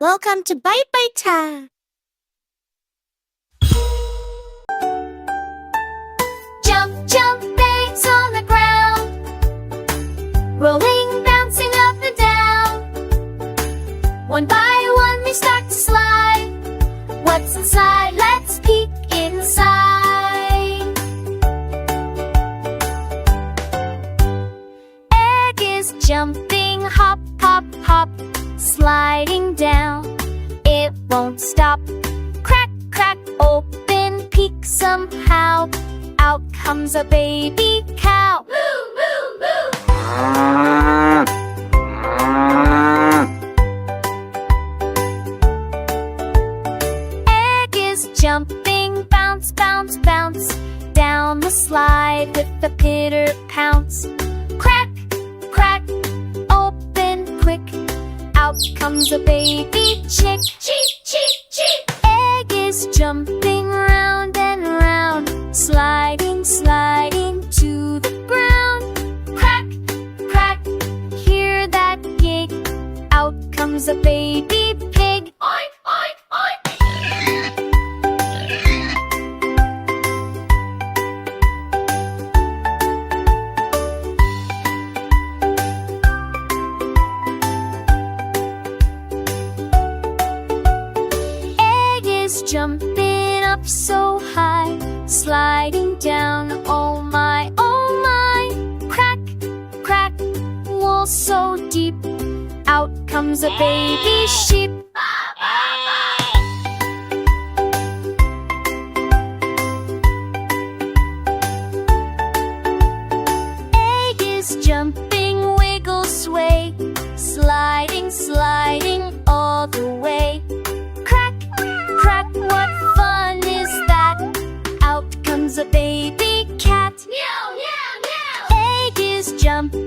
Welcome to Bite Bite Time. Jump, jump, eggs on the ground, rolling, bouncing up and down. One by one they start to slide. What's inside? Let's peek inside. Egg is jumping, hop, hop, hop, sliding down. It won't stop. Crack, crack, open, peek somehow. Out comes a baby cow. Moo, moo, moo. Egg is jumping, bounce, bounce, bounce, down the slide with a pitter pounce. Crack, crack, open quick. Out comes a baby chick. Cheep, cheep, cheep. Egg is jumping round and round, sliding, sliding to the ground. Crack, crack, hear that gig. Out comes a baby pig. Oink, oink, oink. Egg is jumping up so high, sliding down, oh my, oh my. Crack, crack, wool so deep. Out comes a baby sheep. Egg is jumping, wiggle, sway, sliding, sliding all the way. Crack, crack, what fun is that? Out comes a baby cat. Meow, meow, meow. Egg is jumping